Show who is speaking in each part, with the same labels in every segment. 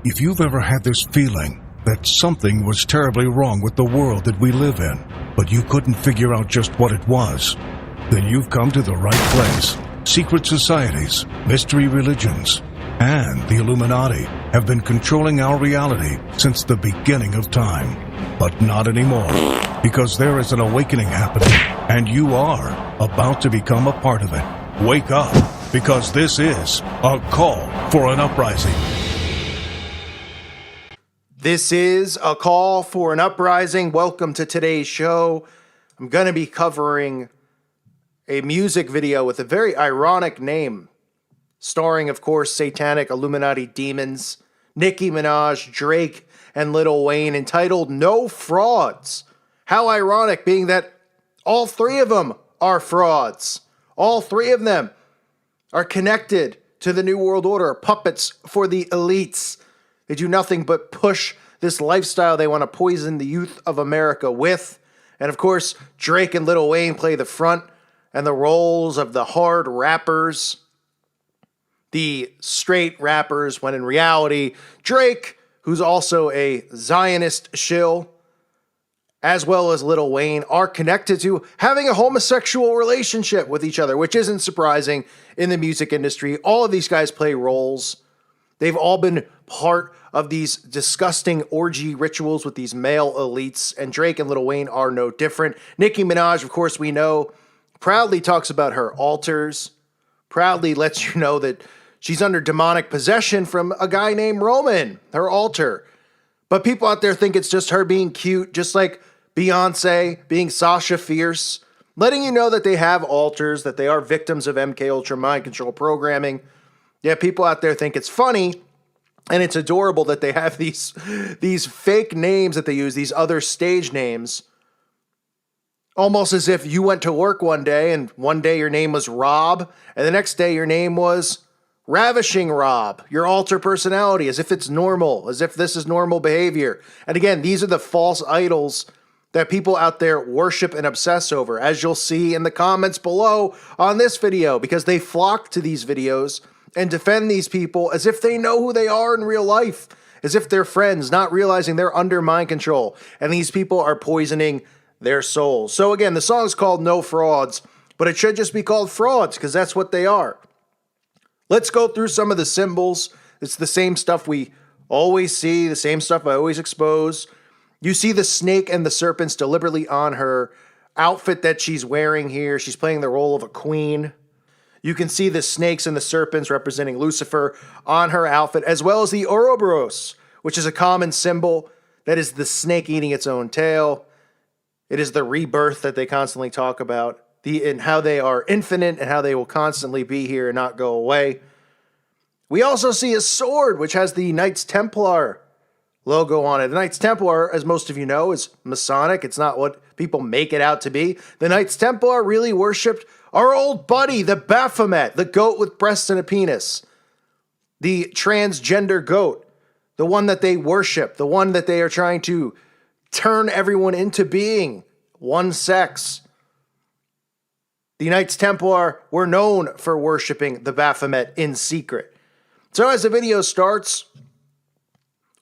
Speaker 1: If you've ever had this feeling that something was terribly wrong with the world that we live in, but you couldn't figure out just what it was, then you've come to the right place. Secret societies, mystery religions, and the Illuminati have been controlling our reality since the beginning of time. But not anymore, because there is an awakening happening, and you are about to become a part of it. Wake up, because this is a call for an uprising.
Speaker 2: This is a call for an uprising. Welcome to today's show. I'm going to be covering a music video with a very ironic name, starring, of course, satanic Illuminati demons, Nicki Minaj, Drake, and Lil Wayne, entitled No Frauds. How ironic, being that all three of them are frauds. All three of them are connected to the New World Order, puppets for the elites. They do nothing but push this lifestyle they want to poison the youth of America with. And of course, Drake and Lil Wayne play the front and the roles of the hard rappers, the straight rappers, when in reality, Drake, who's also a Zionist shill, as well as Lil Wayne, are connected to having a homosexual relationship with each other, which isn't surprising in the music industry. All of these guys play roles. They've all been part of these disgusting orgy rituals with these male elites, and Drake and Lil Wayne are no different. Nicki Minaj, of course, we know, proudly talks about her altars, proudly lets you know that she's under demonic possession from a guy named Roman, her altar. But people out there think it's just her being cute, just like Beyonce being Sasha Fierce, letting you know that they have altars, that they are victims of MK Ultra mind control programming. Yeah, people out there think it's funny, and it's adorable that they have these fake names that they use, these other stage names, almost as if you went to work one day, and one day your name was Rob, and the next day your name was Ravishing Rob, your alter personality, as if it's normal, as if this is normal behavior. And again, these are the false idols that people out there worship and obsess over, as you'll see in the comments below on this video, because they flock to these videos and defend these people as if they know who they are in real life, as if they're friends, not realizing they're under mind control, and these people are poisoning their souls. So again, the song's called No Frauds, but it should just be called Frauds, because that's what they are. Let's go through some of the symbols. It's the same stuff we always see, the same stuff I always expose. You see the snake and the serpents deliberately on her outfit that she's wearing here. She's playing the role of a queen. You can see the snakes and the serpents representing Lucifer on her outfit, as well as the Ouroboros, which is a common symbol. That is the snake eating its own tail. It is the rebirth that they constantly talk about, and how they are infinite and how they will constantly be here and not go away. We also see a sword, which has the Knights Templar logo on it. The Knights Templar, as most of you know, is Masonic. It's not what people make it out to be. The Knights Templar really worshipped our old buddy, the Baphomet, the goat with breasts and a penis. The transgender goat. The one that they worship. The one that they are trying to turn everyone into being one sex. The Knights Templar were known for worshiping the Baphomet in secret. So as the video starts,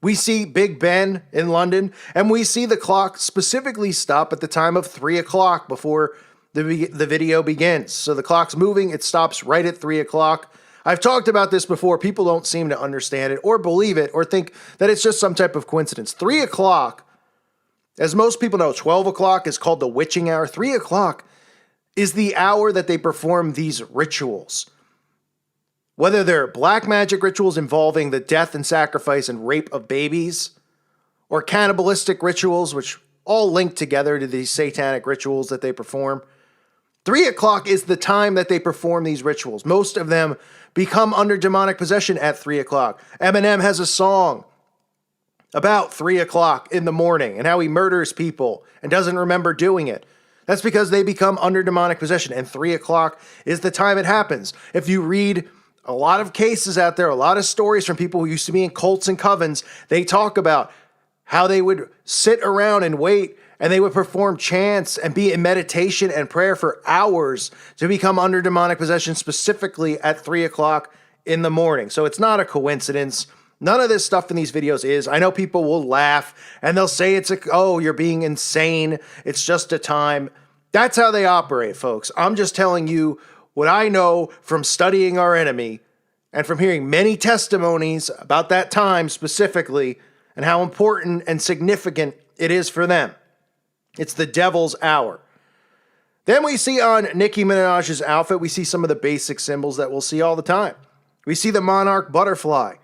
Speaker 2: we see Big Ben in London, and we see the clock specifically stop at the time of 3 o'clock before the video begins. So the clock's moving, it stops right at 3 o'clock. I've talked about this before. People don't seem to understand it or believe it or think that it's just some type of coincidence. 3 o'clock, as most people know, 12 o'clock is called the witching hour. 3 o'clock is the hour that they perform these rituals. Whether they're black magic rituals involving the death and sacrifice and rape of babies, or cannibalistic rituals, which all link together to these satanic rituals that they perform, 3 o'clock is the time that they perform these rituals. Most of them become under demonic possession at 3 o'clock. Eminem has a song about 3 o'clock in the morning and how he murders people and doesn't remember doing it. That's because they become under demonic possession, and 3 o'clock is the time it happens. If you read a lot of cases out there, a lot of stories from people who used to be in cults and covens, they talk about how they would sit around and wait, and they would perform chants and be in meditation and prayer for hours to become under demonic possession, specifically at 3 o'clock in the morning. So it's not a coincidence. None of this stuff in these videos is. I know people will laugh and they'll say oh, you're being insane. It's just a time. That's how they operate, folks. I'm just telling you what I know from studying our enemy and from hearing many testimonies about that time specifically and how important and significant it is for them. It's the devil's hour. Then we see on Nicki Minaj's outfit, we see some of the basic symbols that we'll see all the time. We see the monarch butterfly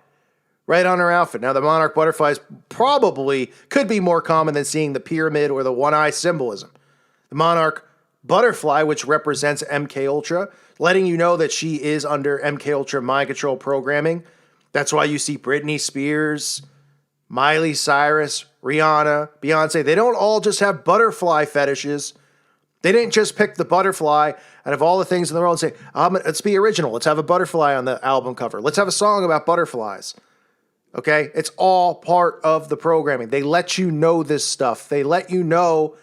Speaker 2: right on her outfit. Now, the monarch butterflies probably could be more common than seeing the pyramid or the one-eye symbolism. The monarch butterfly, which represents MK Ultra, letting you know that she is under MK Ultra mind control programming. That's why you see Britney Spears, Miley Cyrus, Rihanna, Beyonce. They don't all just have butterfly fetishes. They didn't just pick the butterfly out of all the things in the world and say, let's be original. Let's have a butterfly on the album cover. Let's have a song about butterflies. Okay? It's all part of the programming. They let you know this stuff. They let you know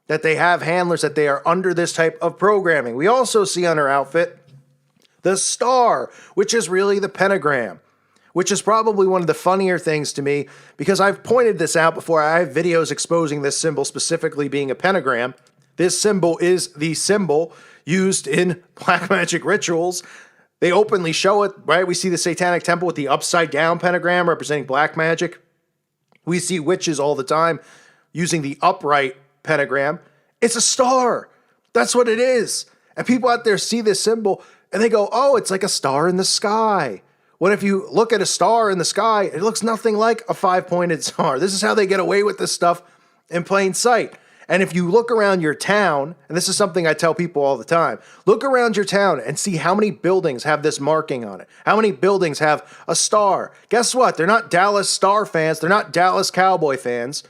Speaker 2: that they have handlers, that they are under this type of programming. We also see on her outfit the star, which is really the pentagram, which is probably one of the funnier things to me because I've pointed this out before. I have videos exposing this symbol specifically being a pentagram. This symbol is the symbol used in black magic rituals. They openly show it, right? We see the Satanic Temple with the upside down pentagram representing black magic. We see witches all the time using the upright pentagram. It's a star. That's what it is. And people out there see this symbol and they go, oh, it's like a star in the sky. What if you look at a star in the sky, it looks nothing like a 5-pointed star. This is how they get away with this stuff in plain sight. And if you look around your town, and this is something I tell people all the time, look around your town and see how many buildings have this marking on it. How many buildings have a star? Guess what? They're not Dallas Star fans. They're not Dallas Cowboy fans.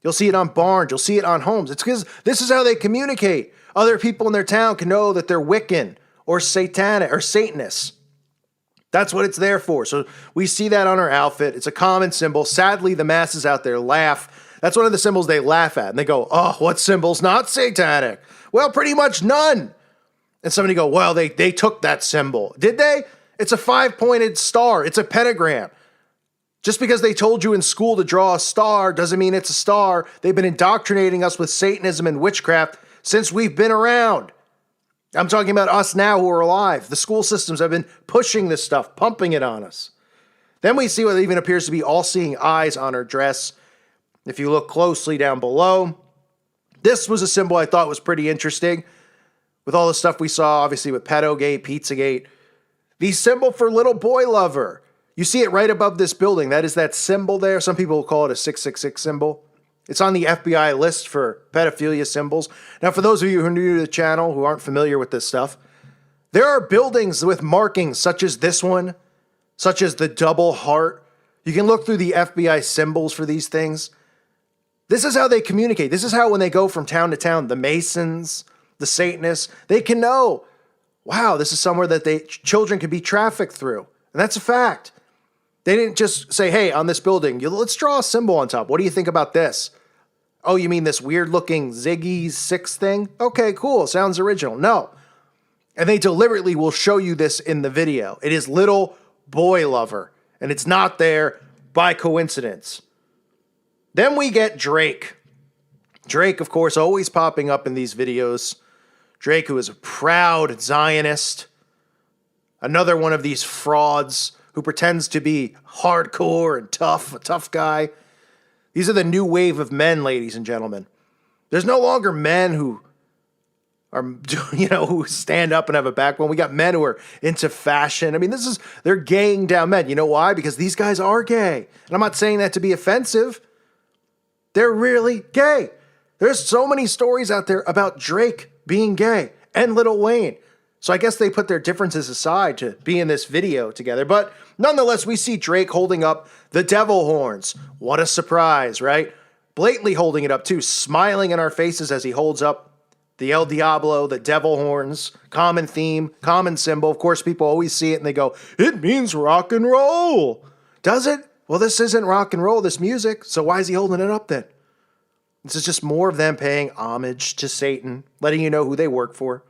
Speaker 2: You'll see it on barns. You'll see it on homes. It's because this is how they communicate. Other people in their town can know that they're Wiccan or Satanic or Satanists. That's what it's there for. So we see that on her outfit. It's a common symbol. Sadly, the masses out there laugh. That's one of the symbols they laugh at. And they go, oh, what symbol's not satanic? Well, pretty much none. And somebody go, well, they took that symbol. Did they? It's a 5-pointed star. It's a pentagram. Just because they told you in school to draw a star doesn't mean it's a star. They've been indoctrinating us with Satanism and witchcraft since we've been around. I'm talking about us now who are alive. The school systems have been pushing this stuff, pumping it on us. Then we see what even appears to be all-seeing eyes on her dress. If you look closely down below, this was a symbol I thought was pretty interesting. With all the stuff we saw, obviously with Pedogate, Pizzagate. The symbol for little boy lover. You see it right above this building. That is that symbol there. Some people will call it a 666 symbol. It's on the FBI list for pedophilia symbols. Now, for those of you who are new to the channel, who aren't familiar with this stuff, there are buildings with markings such as this one, such as the double heart. You can look through the FBI symbols for these things. This is how they communicate. This is how when they go from town to town, the Masons, the Satanists, they can know, wow, this is somewhere that children can be trafficked through. And that's a fact. They didn't just say, hey, on this building, let's draw a symbol on top. What do you think about this? Oh, you mean this weird-looking Ziggy 6 thing? Okay, cool. Sounds original. No. And they deliberately will show you this in the video. It is little boy lover. And it's not there by coincidence. Then we get Drake. Drake, of course, always popping up in these videos. Drake, who is a proud Zionist. Another one of these frauds who pretends to be hardcore and tough, a tough guy. These are the new wave of men, ladies and gentlemen. There's no longer men who are, who stand up and have a backbone. We got men who are into fashion. I mean, they're gaying down men. You know why? Because these guys are gay. And I'm not saying that to be offensive. They're really gay. There's so many stories out there about Drake being gay and Lil Wayne. So I guess they put their differences aside to be in this video together. But nonetheless, we see Drake holding up the devil horns. What a surprise, right? Blatantly holding it up too, smiling in our faces as he holds up the El Diablo, the devil horns, common theme, common symbol. Of course, people always see it and they go, it means rock and roll. Does it? Well, this isn't rock and roll, this music. So why is he holding it up then? This is just more of them paying homage to Satan, letting you know who they work for.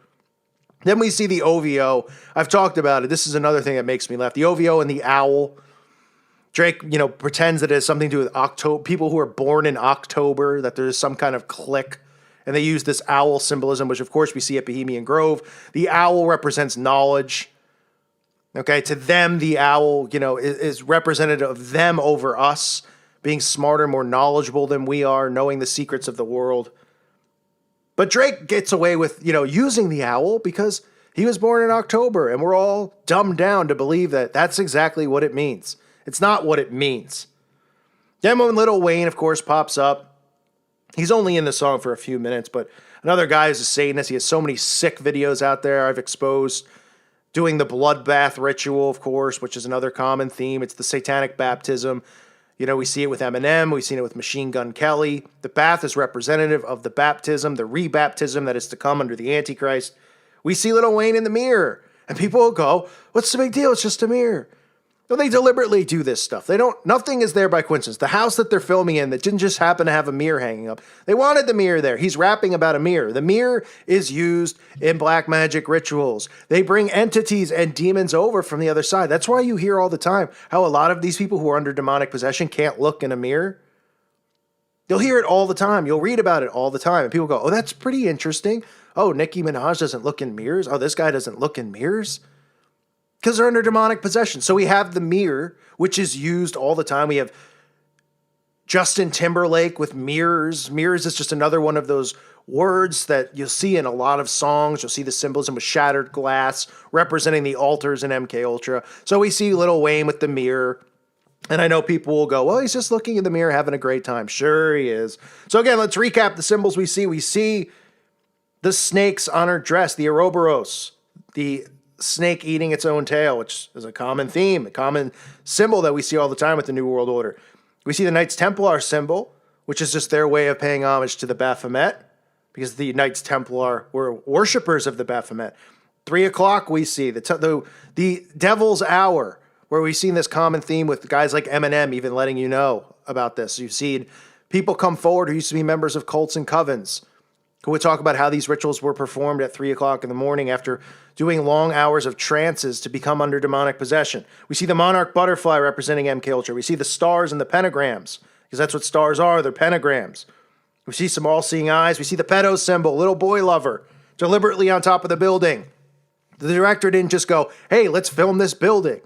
Speaker 2: Then we see the OVO. I've talked about it. This is another thing that makes me laugh. The OVO and the owl. Drake, pretends that it has something to do with October, people who are born in October, that there's some kind of clique. And they use this owl symbolism, which of course we see at Bohemian Grove. The owl represents knowledge. Okay, to them, the owl, is representative of them over us, being smarter, more knowledgeable than we are, knowing the secrets of the world. But Drake gets away with, using the owl because he was born in October, and we're all dumbed down to believe that that's exactly what it means. It's not what it means. Then when Lil Wayne, of course, pops up, he's only in the song for a few minutes, but another guy who's a Satanist. He has so many sick videos out there I've exposed. Doing the bloodbath ritual, of course, which is another common theme. It's the satanic baptism. We see it with Eminem. We've seen it with Machine Gun Kelly. The bath is representative of the baptism, the rebaptism that is to come under the Antichrist. We see Lil Wayne in the mirror, and people will go, what's the big deal? It's just a mirror. No, they deliberately do this stuff. Nothing is there by coincidence. The house that they're filming in that didn't just happen to have a mirror hanging up. They wanted the mirror there. He's rapping about a mirror. The mirror is used in black magic rituals. They bring entities and demons over from the other side. That's why you hear all the time how a lot of these people who are under demonic possession can't look in a mirror. You'll hear it all the time. You'll read about it all the time. And people go, oh, that's pretty interesting. Oh, Nicki Minaj doesn't look in mirrors. Oh, this guy doesn't look in mirrors. Because they're under demonic possession. So we have the mirror, which is used all the time. We have Justin Timberlake with mirrors. Mirrors is just another one of those words that you'll see in a lot of songs. You'll see the symbolism with shattered glass representing the altars in MK Ultra. So we see Lil Wayne with the mirror. And I know people will go, well, he's just looking in the mirror having a great time. Sure he is. So again, let's recap the symbols we see. We see the snakes on her dress, the Ouroboros, the snake eating its own tail, which is a common theme, a common symbol that we see all the time with the New World Order. We see the Knights Templar symbol, which is just their way of paying homage to the Baphomet, because the Knights Templar were worshippers of the Baphomet. 3 o'clock, we see the Devil's Hour, where we've seen this common theme with guys like Eminem even letting you know about this. You've seen people come forward who used to be members of cults and covens, who would talk about how these rituals were performed at 3 o'clock in the morning after doing long hours of trances to become under demonic possession. We see the monarch butterfly representing MK Ultra. We see the stars and the pentagrams, because that's what stars are. They're pentagrams. We see some all-seeing eyes. We see the pedo symbol, little boy lover, deliberately on top of the building. The director didn't just go, hey, let's film this building,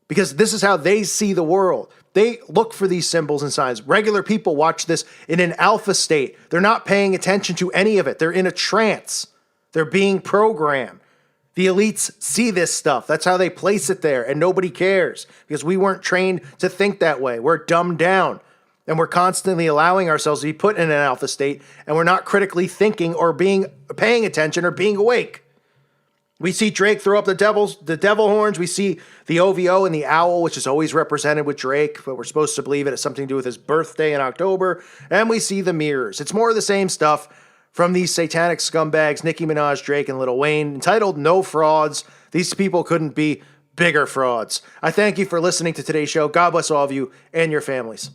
Speaker 2: because this is how they see the world. They look for these symbols and signs. Regular people watch this in an alpha state. They're not paying attention to any of it. They're in a trance. They're being programmed. The elites see this stuff. That's how they place it there, and nobody cares because we weren't trained to think that way. We're dumbed down, and we're constantly allowing ourselves to be put in an alpha state, and we're not critically thinking or paying attention or being awake. We see Drake throw up the devil horns. We see the OVO and the owl, which is always represented with Drake, but we're supposed to believe it has something to do with his birthday in October. And we see the mirrors. It's more of the same stuff from these satanic scumbags, Nicki Minaj, Drake, and Lil Wayne, entitled No Frauds. These people couldn't be bigger frauds. I thank you for listening to today's show. God bless all of you and your families.